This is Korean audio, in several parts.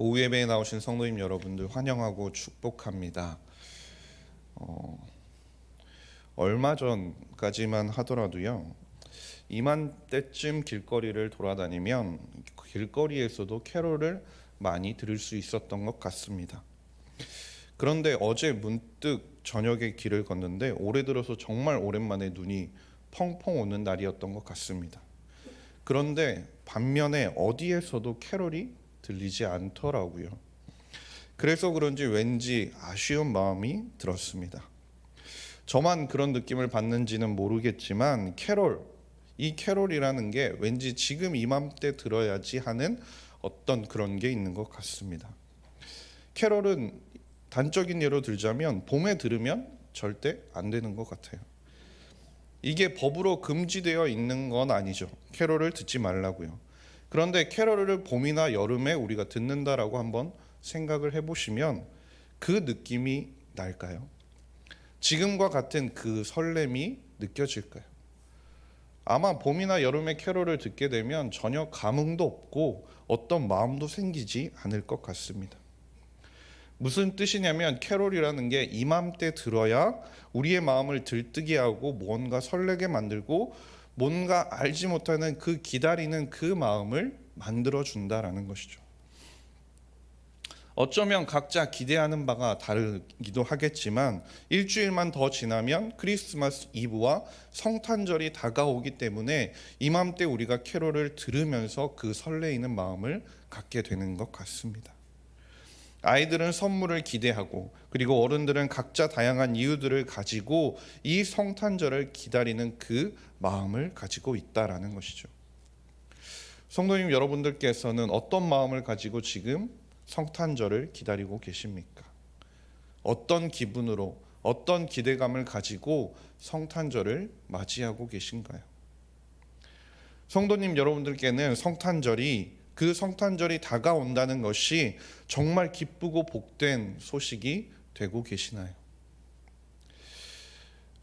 오후 예배에 나오신 성도님 여러분들 환영하고 축복합니다. 얼마 전까지만 하더라도요, 이맘때쯤 길거리를 돌아다니면 길거리에서도 캐롤을 많이 들을 수 있었던 것 같습니다. 그런데 어제 문득 저녁에 길을 걷는데 올해 들어서 정말 오랜만에 눈이 펑펑 오는 날이었던 것 같습니다. 그런데 반면에 어디에서도 캐롤이 들리지 않더라고요. 그래서 그런지 왠지 아쉬운 마음이 들었습니다. 저만 그런 느낌을 받는지는 모르겠지만 이 캐롤이라는 게 왠지 지금 이맘때 들어야지 하는 어떤 그런 게 있는 것 같습니다. 캐롤은 단적인 예로 들자면 봄에 들으면 절대 안 되는 것 같아요. 이게 법으로 금지되어 있는 건 아니죠. 캐롤을 듣지 말라고요. 그런데 캐롤을 봄이나 여름에 우리가 듣는다라고 한번 생각을 해보시면 그 느낌이 날까요? 지금과 같은 그 설렘이 느껴질까요? 아마 봄이나 여름에 캐롤을 듣게 되면 전혀 감흥도 없고 어떤 마음도 생기지 않을 것 같습니다. 무슨 뜻이냐면 캐롤이라는 게 이맘때 들어야 우리의 마음을 들뜨게 하고 뭔가 설레게 만들고 뭔가 알지 못하는 그 기다리는 그 마음을 만들어준다라는 것이죠. 어쩌면 각자 기대하는 바가 다르기도 하겠지만 일주일만 더 지나면 크리스마스 이브와 성탄절이 다가오기 때문에 이맘때 우리가 캐롤을 들으면서 그 설레이는 마음을 갖게 되는 것 같습니다. 아이들은 선물을 기대하고 그리고 어른들은 각자 다양한 이유들을 가지고 이 성탄절을 기다리는 그 마음을 가지고 있다라는 것이죠. 성도님 여러분들께서는 어떤 마음을 가지고 지금 성탄절을 기다리고 계십니까? 어떤 기분으로 어떤 기대감을 가지고 성탄절을 맞이하고 계신가요? 성도님 여러분들께는 그 성탄절이 다가온다는 것이 정말 기쁘고 복된 소식이 되고 계시나요?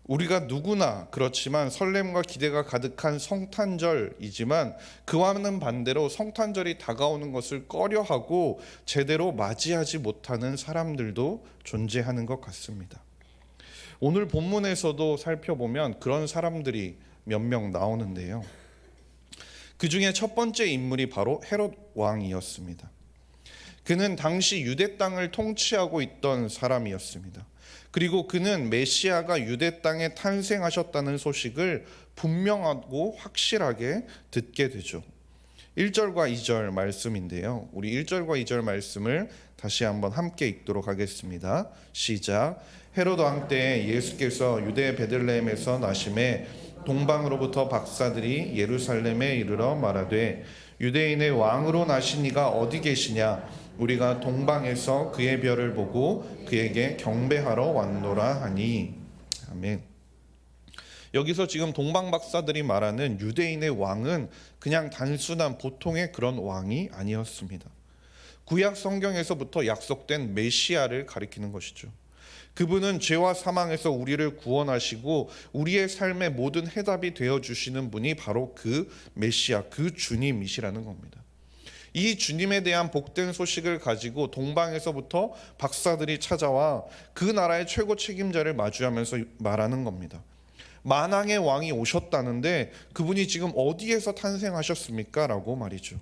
우리가 누구나 그렇지만 설렘과 기대가 가득한 성탄절이지만 그와는 반대로 성탄절이 다가오는 것을 꺼려하고 제대로 맞이하지 못하는 사람들도 존재하는 것 같습니다. 오늘 본문에서도 살펴보면 그런 사람들이 몇 명 나오는데요. 그 중에 첫 번째 인물이 바로 헤롯 왕이었습니다. 그는 당시 유대 땅을 통치하고 있던 사람이었습니다. 그리고 그는 메시아가 유대 땅에 탄생하셨다는 소식을 분명하고 확실하게 듣게 되죠. 1절과 2절 말씀인데요. 우리 1절과 2절 말씀을 다시 한번 함께 읽도록 하겠습니다. 시작. 헤롯 왕 때 예수께서 유대 베들레헴에서 나심에 동방으로부터 박사들이 예루살렘에 이르러 말하되 유대인의 왕으로 나신 이가 어디 계시냐? 우리가 동방에서 그의 별을 보고 그에게 경배하러 왔노라 하니. 아멘. 여기서 지금 동방 박사들이 말하는 유대인의 왕은 그냥 단순한 보통의 그런 왕이 아니었습니다. 구약 성경에서부터 약속된 메시아를 가리키는 것이죠. 그분은 죄와 사망에서 우리를 구원하시고 우리의 삶의 모든 해답이 되어주시는 분이 바로 그 메시아, 그 주님이시라는 겁니다. 이 주님에 대한 복된 소식을 가지고 동방에서부터 박사들이 찾아와 그 나라의 최고 책임자를 마주하면서 말하는 겁니다. 만왕의 왕이 오셨다는데 그분이 지금 어디에서 탄생하셨습니까? 라고 말이죠.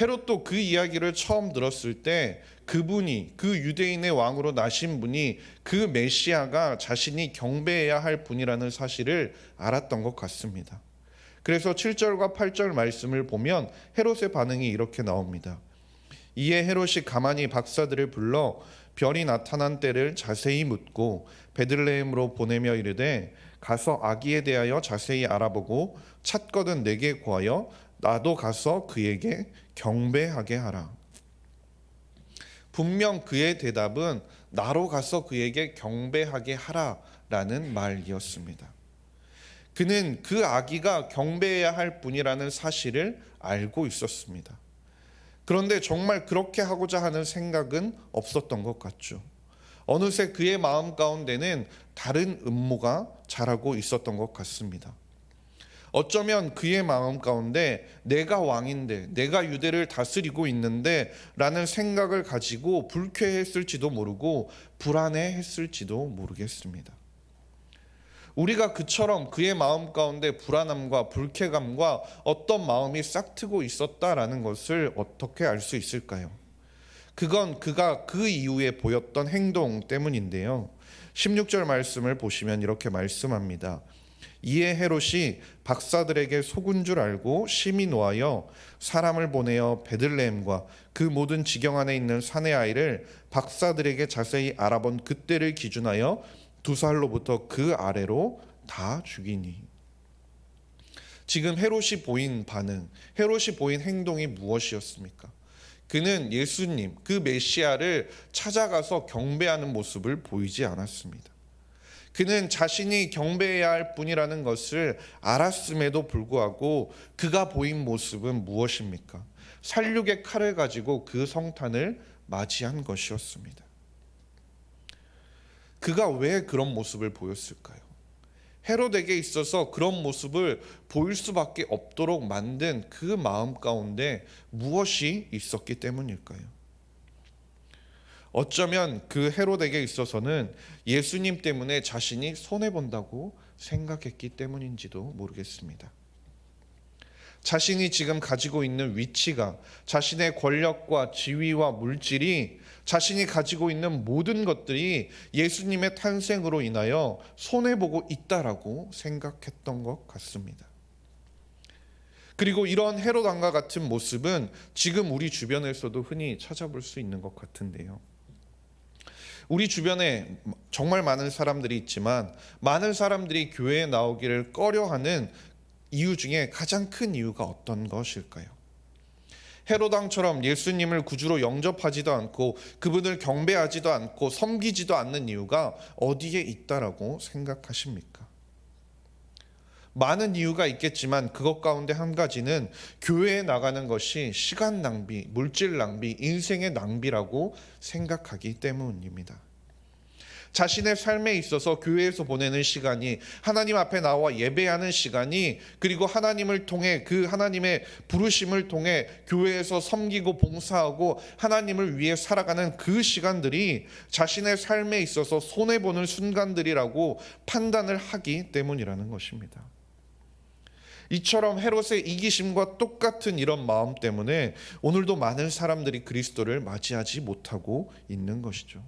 헤롯도 그 이야기를 처음 들었을 때 그분이 그 유대인의 왕으로 나신 분이 그 메시아가 자신이 경배해야 할 분이라는 사실을 알았던 것 같습니다. 그래서 7절과 8절 말씀을 보면 헤롯의 반응이 이렇게 나옵니다. 이에 헤롯이 가만히 박사들을 불러 별이 나타난 때를 자세히 묻고 베들레헴으로 보내며 이르되 가서 아기에 대하여 자세히 알아보고 찾거든 내게 구하여 나도 가서 그에게 경배하게 하라. 분명 그의 대답은 나로 가서 그에게 경배하게 하라라는 말이었습니다. 그는 그 아기가 경배해야 할 분이라는 사실을 알고 있었습니다. 그런데 정말 그렇게 하고자 하는 생각은 없었던 것 같죠. 어느새 그의 마음 가운데는 다른 음모가 자라고 있었던 것 같습니다. 어쩌면 그의 마음 가운데 내가 왕인데, 내가 유대를 다스리고 있는데 라는 생각을 가지고 불쾌했을지도 모르고 불안해했을지도 모르겠습니다. 우리가 그처럼 그의 마음 가운데 불안함과 불쾌감과 어떤 마음이 싹트고 있었다라는 것을 어떻게 알 수 있을까요? 그건 그가 그 이후에 보였던 행동 때문인데요. 16절 말씀을 보시면 이렇게 말씀합니다. 이에 헤롯이 박사들에게 속은 줄 알고 심히 노하여 사람을 보내어 베들레헴과 그 모든 지경 안에 있는 사내 아이를 박사들에게 자세히 알아본 그때를 기준하여 2살로부터 그 아래로 다 죽이니. 지금 헤롯이 보인 반응, 헤롯이 보인 행동이 무엇이었습니까? 그는 예수님, 그 메시아를 찾아가서 경배하는 모습을 보이지 않았습니다. 그는 자신이 경배해야 할 분이라는 것을 알았음에도 불구하고 그가 보인 모습은 무엇입니까? 살육의 칼을 가지고 그 성탄을 맞이한 것이었습니다. 그가 왜 그런 모습을 보였을까요? 헤롯에게 있어서 그런 모습을 보일 수밖에 없도록 만든 그 마음 가운데 무엇이 있었기 때문일까요? 어쩌면 그 헤롯에게 있어서는 예수님 때문에 자신이 손해본다고 생각했기 때문인지도 모르겠습니다. 자신이 지금 가지고 있는 위치가, 자신의 권력과 지위와 물질이, 자신이 가지고 있는 모든 것들이 예수님의 탄생으로 인하여 손해보고 있다라고 생각했던 것 같습니다. 그리고 이런 헤롯 왕과 같은 모습은 지금 우리 주변에서도 흔히 찾아볼 수 있는 것 같은데요. 우리 주변에 정말 많은 사람들이 있지만 많은 사람들이 교회에 나오기를 꺼려하는 이유 중에 가장 큰 이유가 어떤 것일까요? 헤롯 왕처럼 예수님을 구주로 영접하지도 않고 그분을 경배하지도 않고 섬기지도 않는 이유가 어디에 있다라고 생각하십니까? 많은 이유가 있겠지만 그것 가운데 한 가지는 교회에 나가는 것이 시간 낭비, 물질 낭비, 인생의 낭비라고 생각하기 때문입니다. 자신의 삶에 있어서 교회에서 보내는 시간이, 하나님 앞에 나와 예배하는 시간이, 그리고 하나님을 통해 그 하나님의 부르심을 통해 교회에서 섬기고 봉사하고 하나님을 위해 살아가는 그 시간들이 자신의 삶에 있어서 손해보는 순간들이라고 판단을 하기 때문이라는 것입니다. 이처럼 헤롯의 이기심과 똑같은 이런 마음 때문에 오늘도 많은 사람들이 그리스도를 맞이하지 못하고 있는 것이죠.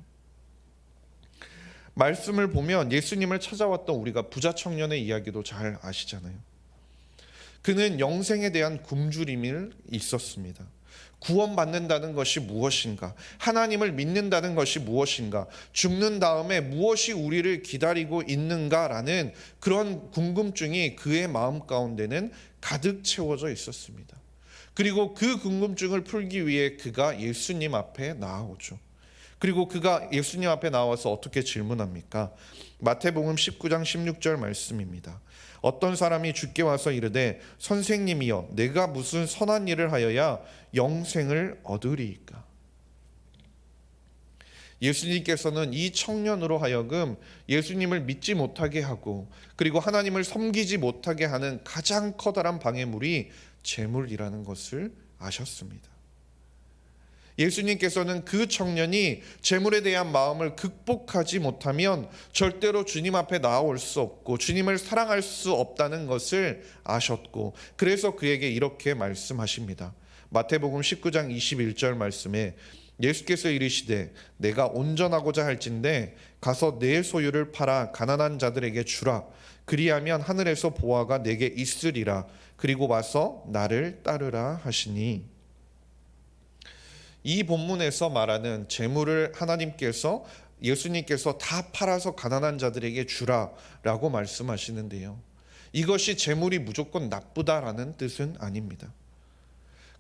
말씀을 보면 예수님을 찾아왔던 우리가 부자 청년의 이야기도 잘 아시잖아요. 그는 영생에 대한 굶주림이 있었습니다. 구원받는다는 것이 무엇인가? 하나님을 믿는다는 것이 무엇인가? 죽는 다음에 무엇이 우리를 기다리고 있는가라는 그런 궁금증이 그의 마음 가운데는 가득 채워져 있었습니다. 그리고 그 궁금증을 풀기 위해 그가 예수님 앞에 나아오죠. 그리고 그가 예수님 앞에 나와서 어떻게 질문합니까? 마태복음 19장 16절 말씀입니다. 어떤 사람이 주께 와서 이르되 선생님이여 내가 무슨 선한 일을 하여야 영생을 얻으리이까? 예수님께서는 이 청년으로 하여금 예수님을 믿지 못하게 하고 그리고 하나님을 섬기지 못하게 하는 가장 커다란 방해물이 재물이라는 것을 아셨습니다. 예수님께서는 그 청년이 재물에 대한 마음을 극복하지 못하면 절대로 주님 앞에 나올 수 없고 주님을 사랑할 수 없다는 것을 아셨고 그래서 그에게 이렇게 말씀하십니다. 마태복음 19장 21절 말씀에 예수께서 이르시되 내가 온전하고자 할진대 가서 내 소유를 팔아 가난한 자들에게 주라. 그리하면 하늘에서 보화가 내게 있으리라. 그리고 와서 나를 따르라 하시니, 이 본문에서 말하는 재물을 하나님께서 예수님께서 다 팔아서 가난한 자들에게 주라라고 말씀하시는데요. 이것이 재물이 무조건 나쁘다라는 뜻은 아닙니다.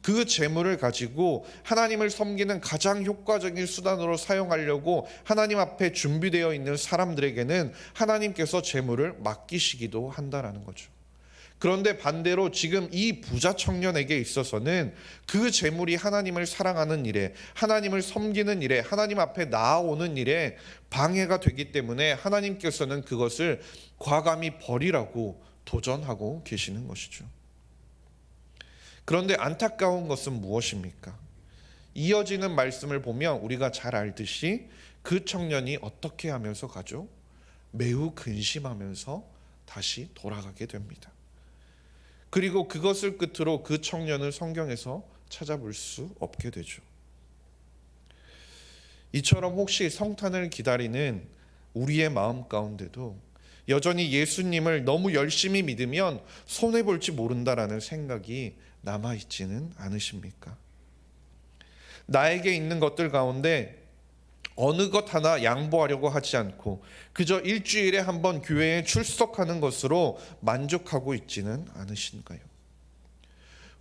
그 재물을 가지고 하나님을 섬기는 가장 효과적인 수단으로 사용하려고 하나님 앞에 준비되어 있는 사람들에게는 하나님께서 재물을 맡기시기도 한다라는 거죠. 그런데 반대로 지금 이 부자 청년에게 있어서는 그 재물이 하나님을 사랑하는 일에, 하나님을 섬기는 일에, 하나님 앞에 나아오는 일에 방해가 되기 때문에 하나님께서는 그것을 과감히 버리라고 도전하고 계시는 것이죠. 그런데 안타까운 것은 무엇입니까? 이어지는 말씀을 보면 우리가 잘 알듯이 그 청년이 어떻게 하면서 가죠? 매우 근심하면서 다시 돌아가게 됩니다. 그리고 그것을 끝으로 그 청년을 성경에서 찾아볼 수 없게 되죠. 이처럼 혹시 성탄을 기다리는 우리의 마음 가운데도 여전히 예수님을 너무 열심히 믿으면 손해볼지 모른다라는 생각이 남아있지는 않으십니까? 나에게 있는 것들 가운데 어느 것 하나 양보하려고 하지 않고 그저 일주일에 한 번 교회에 출석하는 것으로 만족하고 있지는 않으신가요?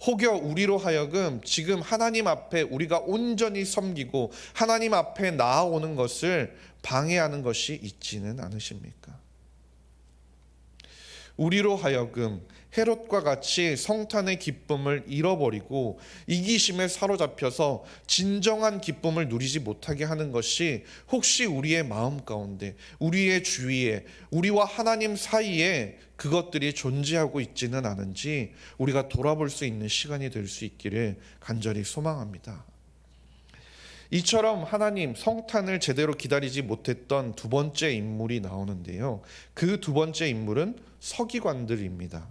혹여 우리로 하여금 지금 하나님 앞에 우리가 온전히 섬기고 하나님 앞에 나아오는 것을 방해하는 것이 있지는 않으십니까? 우리로 하여금 헤롯과 같이 성탄의 기쁨을 잃어버리고 이기심에 사로잡혀서 진정한 기쁨을 누리지 못하게 하는 것이 혹시 우리의 마음 가운데, 우리의 주위에, 우리와 하나님 사이에 그것들이 존재하고 있지는 않은지 우리가 돌아볼 수 있는 시간이 될 수 있기를 간절히 소망합니다. 이처럼 하나님 성탄을 제대로 기다리지 못했던 두 번째 인물이 나오는데요. 그 두 번째 인물은 서기관들입니다.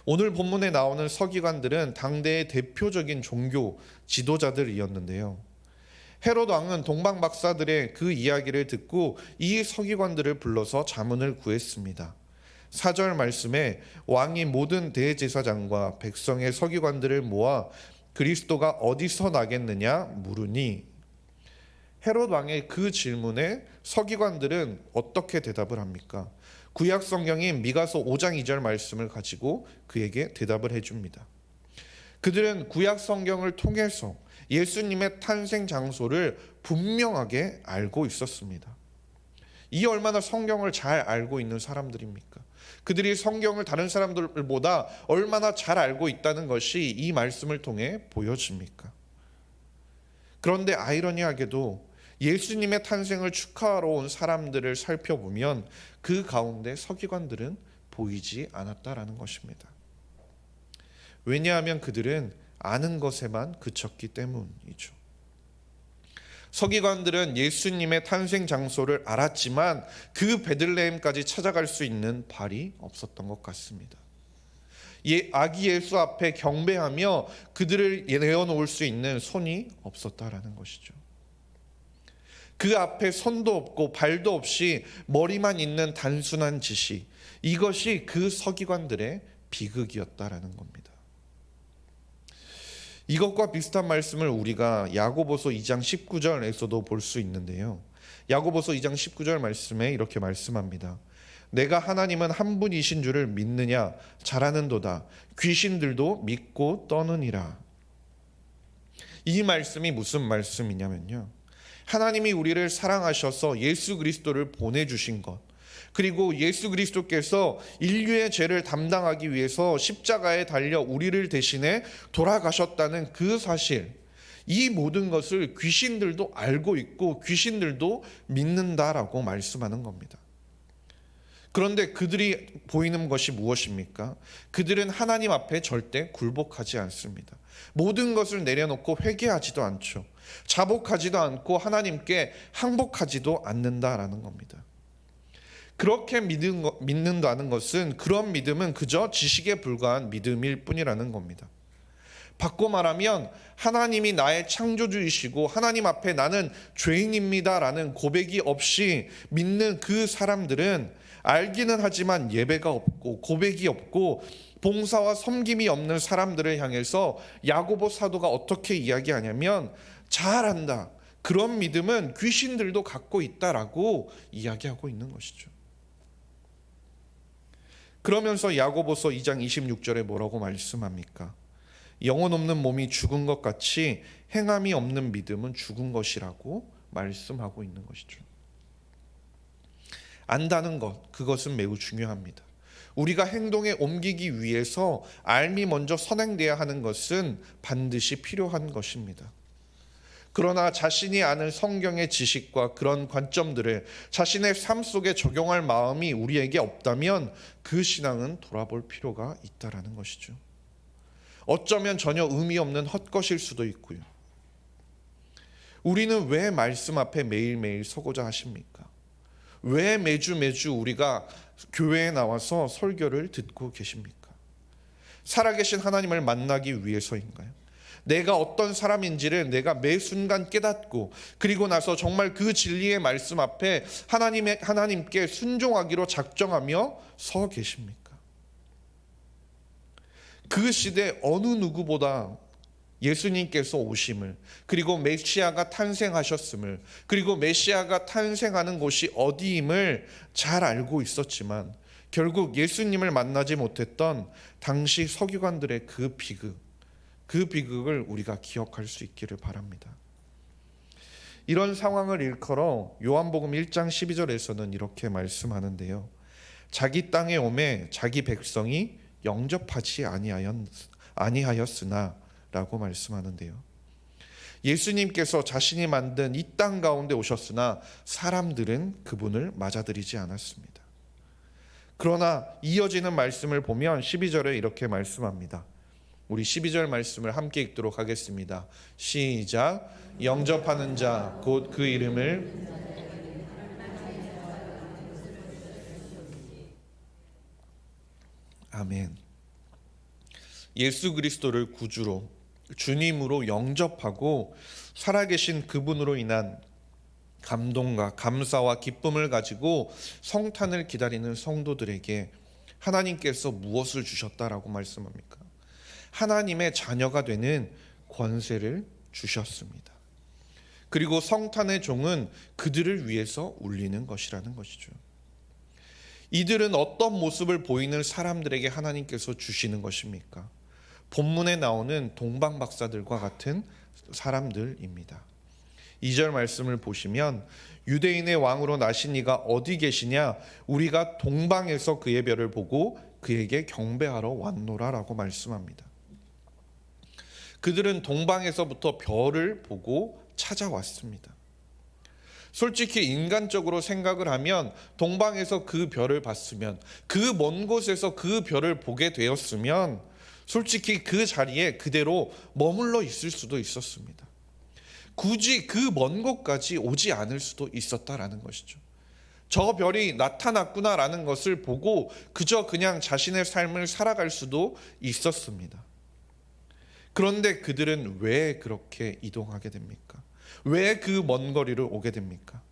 오늘 본문에 나오는 서기관들은 당대의 대표적인 종교 지도자들이었는데요. 헤롯 왕은 동방 박사들의 그 이야기를 듣고 이 서기관들을 불러서 자문을 구했습니다. 4절 말씀에 왕이 모든 대제사장과 백성의 서기관들을 모아 그리스도가 어디서 나겠느냐 물으니 헤롯 왕의 그 질문에 서기관들은 어떻게 대답을 합니까? 구약 성경인 미가서 5장 2절 말씀을 가지고 그에게 대답을 해줍니다. 그들은 구약 성경을 통해서 예수님의 탄생 장소를 분명하게 알고 있었습니다. 이 얼마나 성경을 잘 알고 있는 사람들입니까? 그들이 성경을 다른 사람들보다 얼마나 잘 알고 있다는 것이 이 말씀을 통해 보여집니까? 그런데 아이러니하게도 예수님의 탄생을 축하하러 온 사람들을 살펴보면 그 가운데 서기관들은 보이지 않았다라는 것입니다. 왜냐하면 그들은 아는 것에만 그쳤기 때문이죠. 서기관들은 예수님의 탄생 장소를 알았지만 그 베들레헴까지 찾아갈 수 있는 발이 없었던 것 같습니다. 아기 예수 앞에 경배하며 그들을 내어놓을 수 있는 손이 없었다라는 것이죠. 그 앞에 손도 없고 발도 없이 머리만 있는 단순한 지시, 이것이 그 서기관들의 비극이었다라는 겁니다. 이것과 비슷한 말씀을 우리가 야고보서 2장 19절에서도 볼 수 있는데요. 야고보서 2장 19절 말씀에 이렇게 말씀합니다. 내가 하나님은 한 분이신 줄을 믿느냐 잘하는도다. 귀신들도 믿고 떠느니라. 이 말씀이 무슨 말씀이냐면요. 하나님이 우리를 사랑하셔서 예수 그리스도를 보내주신 것, 그리고 예수 그리스도께서 인류의 죄를 담당하기 위해서 십자가에 달려 우리를 대신해 돌아가셨다는 그 사실, 이 모든 것을 귀신들도 알고 있고 귀신들도 믿는다라고 말씀하는 겁니다. 그런데 그들이 보이는 것이 무엇입니까? 그들은 하나님 앞에 절대 굴복하지 않습니다. 모든 것을 내려놓고 회개하지도 않죠. 자복하지도 않고 하나님께 항복하지도 않는다라는 겁니다. 그렇게 믿는다는 것은, 그런 믿음은 그저 지식에 불과한 믿음일 뿐이라는 겁니다. 바꿔 말하면 하나님이 나의 창조주이시고 하나님 앞에 나는 죄인입니다라는 고백이 없이 믿는 그 사람들은 알기는 하지만 예배가 없고 고백이 없고 봉사와 섬김이 없는 사람들을 향해서 야고보 사도가 어떻게 이야기하냐면 잘한다. 그런 믿음은 귀신들도 갖고 있다라고 이야기하고 있는 것이죠. 그러면서 야고보서 2장 26절에 뭐라고 말씀합니까? 영혼 없는 몸이 죽은 것 같이 행함이 없는 믿음은 죽은 것이라고 말씀하고 있는 것이죠. 안다는 것, 그것은 매우 중요합니다. 우리가 행동에 옮기기 위해서 알미 먼저 선행돼야 하는 것은 반드시 필요한 것입니다. 그러나 자신이 아는 성경의 지식과 그런 관점들을 자신의 삶 속에 적용할 마음이 우리에게 없다면 그 신앙은 돌아볼 필요가 있다라는 것이죠. 어쩌면 전혀 의미 없는 헛것일 수도 있고요. 우리는 왜 말씀 앞에 매일매일 서고자 하십니까? 왜 매주 우리가 교회에 나와서 설교를 듣고 계십니까? 살아계신 하나님을 만나기 위해서인가요? 내가 어떤 사람인지를 내가 매 순간 깨닫고 그리고 나서 정말 그 진리의 말씀 앞에 하나님께 순종하기로 작정하며 서 계십니까? 그 시대 어느 누구보다 예수님께서 오심을, 그리고 메시아가 탄생하셨음을, 그리고 메시아가 탄생하는 곳이 어디임을 잘 알고 있었지만 결국 예수님을 만나지 못했던 당시 서기관들의 그 비극을 우리가 기억할 수 있기를 바랍니다. 이런 상황을 일컬어 요한복음 1장 12절에서는 이렇게 말씀하는데요. 자기 땅에 오매 자기 백성이 영접하지 아니하였으나 라고 말씀하는데요. 예수님께서 자신이 만든 이 땅 가운데 오셨으나 사람들은 그분을 맞아들이지 않았습니다. 그러나 이어지는 말씀을 보면 12절에 이렇게 말씀합니다. 우리 12절 말씀을 함께 읽도록 하겠습니다. 시작. 영접하는 자 곧 그 이름을 아멘. 예수 그리스도를 구주로 주님으로 영접하고 살아계신 그분으로 인한 감동과 감사와 기쁨을 가지고 성탄을 기다리는 성도들에게 하나님께서 무엇을 주셨다라고 말씀합니까? 하나님의 자녀가 되는 권세를 주셨습니다. 그리고 성탄의 종은 그들을 위해서 울리는 것이라는 것이죠. 이들은 어떤 모습을 보이는 사람들에게 하나님께서 주시는 것입니까? 본문에 나오는 동방박사들과 같은 사람들입니다. 2절 말씀을 보시면 유대인의 왕으로 나신 이가 어디 계시냐? 우리가 동방에서 그의 별을 보고 그에게 경배하러 왔노라라고 말씀합니다. 그들은 동방에서부터 별을 보고 찾아왔습니다. 솔직히 인간적으로 생각을 하면 동방에서 그 별을 봤으면, 그 먼 곳에서 그 별을 보게 되었으면 솔직히 그 자리에 그대로 머물러 있을 수도 있었습니다. 굳이 그 먼 곳까지 오지 않을 수도 있었다라는 것이죠. 저 별이 나타났구나라는 것을 보고 그저 그냥 자신의 삶을 살아갈 수도 있었습니다. 그런데 그들은 왜 그렇게 이동하게 됩니까? 왜 그 먼 거리를 오게 됩니까?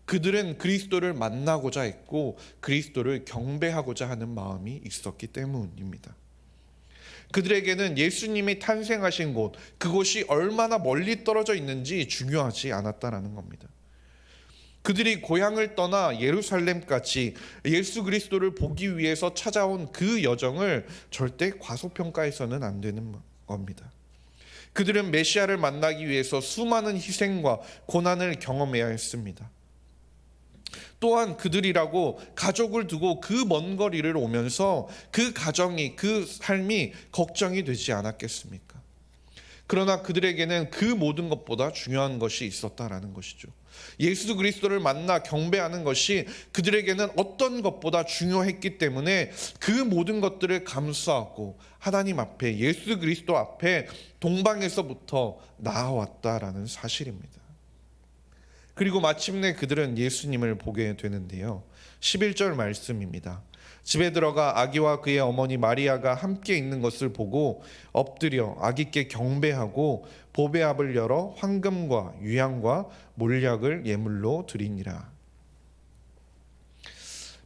그들은 그리스도를 만나고자 했고 그리스도를 경배하고자 하는 마음이 있었기 때문입니다. 그들에게는 예수님이 탄생하신 곳, 그곳이 얼마나 멀리 떨어져 있는지 중요하지 않았다라는 겁니다. 그들이 고향을 떠나 예루살렘까지 예수 그리스도를 보기 위해서 찾아온 그 여정을 절대 과소평가해서는 안 되는 겁니다. 그들은 메시아를 만나기 위해서 수많은 희생과 고난을 경험해야 했습니다. 또한 그들이라고 가족을 두고 그 먼 거리를 오면서 그 가정이, 그 삶이 걱정이 되지 않았겠습니까? 그러나 그들에게는 그 모든 것보다 중요한 것이 있었다라는 것이죠. 예수 그리스도를 만나 경배하는 것이 그들에게는 어떤 것보다 중요했기 때문에 그 모든 것들을 감수하고 하나님 앞에, 예수 그리스도 앞에 동방에서부터 나아왔다라는 사실입니다. 그리고 마침내 그들은 예수님을 보게 되는데요. 11절 말씀입니다. 집에 들어가 아기와 그의 어머니 마리아가 함께 있는 것을 보고 엎드려 아기께 경배하고 보배압을 열어 황금과 유향과 몰약을 예물로 드리니라.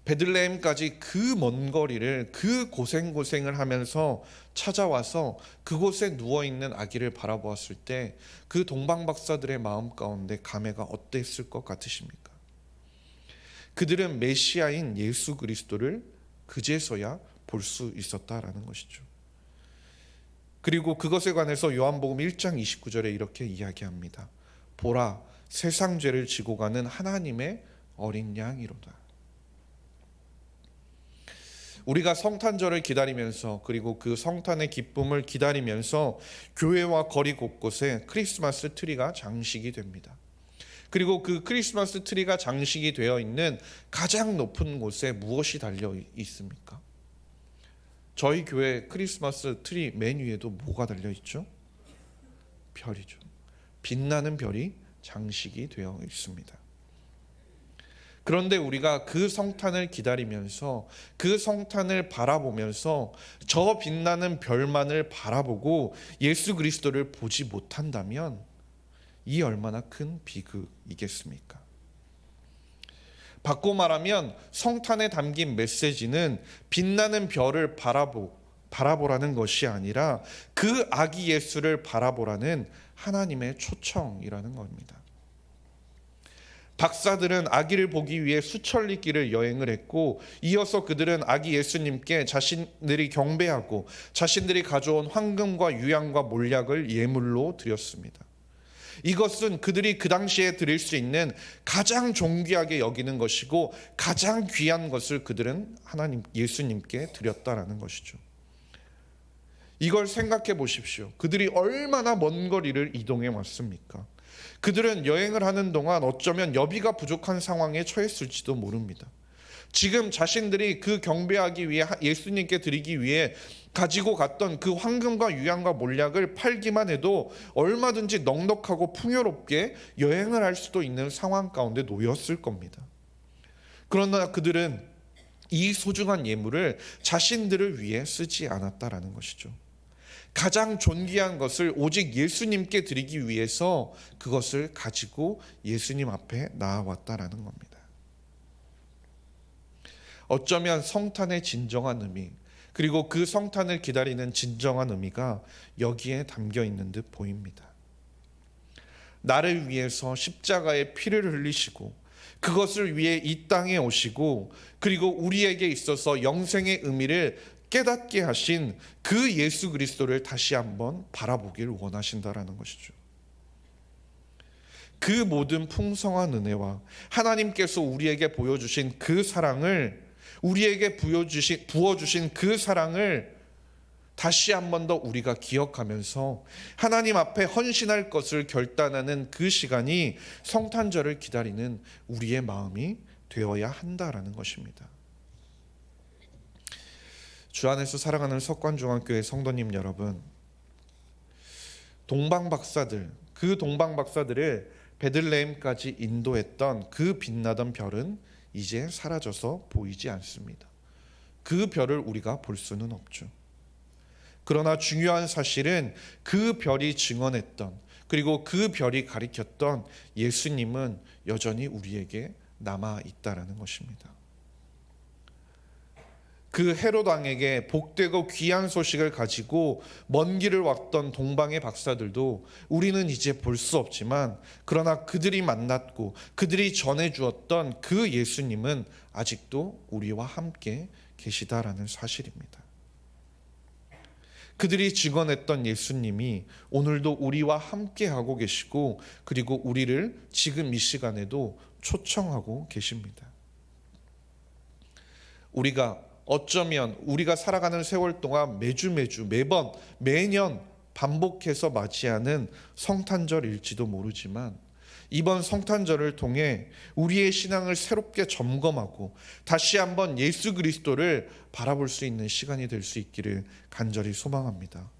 베들레헴까지 그 먼 거리를 그 고생을 하면서 찾아와서 그곳에 누워있는 아기를 바라보았을 때 그 동방박사들의 마음 가운데 감회가 어땠을 것 같으십니까? 그들은 메시아인 예수 그리스도를 그제서야 볼 수 있었다라는 것이죠. 그리고 그것에 관해서 요한복음 1장 29절에 이렇게 이야기합니다. 보라, 세상 죄를 지고 가는 하나님의 어린 양이로다. 우리가 성탄절을 기다리면서 그리고 그 성탄의 기쁨을 기다리면서 교회와 거리 곳곳에 크리스마스 트리가 장식이 됩니다. 그리고 그 크리스마스 트리가 장식이 되어 있는 가장 높은 곳에 무엇이 달려 있습니까? 저희 교회 크리스마스 트리 맨 위에도 뭐가 달려 있죠? 별이죠. 빛나는 별이 장식이 되어 있습니다. 그런데 우리가 그 성탄을 기다리면서 그 성탄을 바라보면서 저 빛나는 별만을 바라보고 예수 그리스도를 보지 못한다면 이 얼마나 큰 비극이겠습니까? 바꿔 말하면 성탄에 담긴 메시지는 빛나는 별을 바라보라는 것이 아니라 그 아기 예수를 바라보라는 하나님의 초청이라는 겁니다. 박사들은 아기를 보기 위해 수천리 길을 여행을 했고, 이어서 그들은 아기 예수님께 자신들이 경배하고 자신들이 가져온 황금과 유향과 몰약을 예물로 드렸습니다. 이것은 그들이 그 당시에 드릴 수 있는 가장 존귀하게 여기는 것이고 가장 귀한 것을 그들은 하나님 예수님께 드렸다라는 것이죠. 이걸 생각해 보십시오. 그들이 얼마나 먼 거리를 이동해 왔습니까? 그들은 여행을 하는 동안 어쩌면 여비가 부족한 상황에 처했을지도 모릅니다. 지금 자신들이 그 경배하기 위해 예수님께 드리기 위해 가지고 갔던 그 황금과 유향과 몰약을 팔기만 해도 얼마든지 넉넉하고 풍요롭게 여행을 할 수도 있는 상황 가운데 놓였을 겁니다. 그러나 그들은 이 소중한 예물을 자신들을 위해 쓰지 않았다라는 것이죠. 가장 존귀한 것을 오직 예수님께 드리기 위해서 그것을 가지고 예수님 앞에 나아왔다라는 겁니다. 어쩌면 성탄의 진정한 의미, 그리고 그 성탄을 기다리는 진정한 의미가 여기에 담겨 있는 듯 보입니다. 나를 위해서 십자가의 피를 흘리시고 그것을 위해 이 땅에 오시고 그리고 우리에게 있어서 영생의 의미를 깨닫게 하신 그 예수 그리스도를 다시 한번 바라보길 원하신다라는 것이죠. 그 모든 풍성한 은혜와 하나님께서 우리에게 보여주신 그 사랑을, 우리에게 부어주신 그 사랑을 다시 한 번 더 우리가 기억하면서 하나님 앞에 헌신할 것을 결단하는 그 시간이 성탄절을 기다리는 우리의 마음이 되어야 한다라는 것입니다. 주 안에서 사랑하는 석관중앙교회 성도님 여러분, 동방박사들, 그 동방박사들을 베들레헴까지 인도했던 그 빛나던 별은 이제 사라져서 보이지 않습니다. 그 별을 우리가 볼 수는 없죠. 그러나 중요한 사실은 그 별이 증언했던, 그리고 그 별이 가리켰던 예수님은 여전히 우리에게 남아 있다라는 것입니다. 그 헤롯 왕에게 복되고 귀한 소식을 가지고 먼 길을 왔던 동방의 박사들도 우리는 이제 볼 수 없지만, 그러나 그들이 만났고 그들이 전해주었던 그 예수님은 아직도 우리와 함께 계시다라는 사실입니다. 그들이 증언했던 예수님이 오늘도 우리와 함께하고 계시고, 그리고 우리를 지금 이 시간에도 초청하고 계십니다. 우리가 어쩌면 우리가 살아가는 세월 동안 매번 매년 반복해서 맞이하는 성탄절일지도 모르지만, 이번 성탄절을 통해 우리의 신앙을 새롭게 점검하고 다시 한번 예수 그리스도를 바라볼 수 있는 시간이 될 수 있기를 간절히 소망합니다.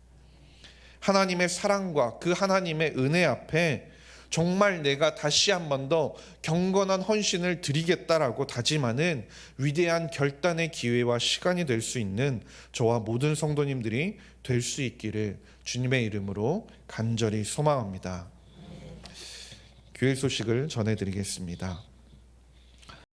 하나님의 사랑과 그 하나님의 은혜 앞에 정말 내가 다시 한 번 더 경건한 헌신을 드리겠다라고 다짐하는 위대한 결단의 기회와 시간이 될 수 있는 저와 모든 성도님들이 될 수 있기를 주님의 이름으로 간절히 소망합니다. 교회 소식을 전해드리겠습니다.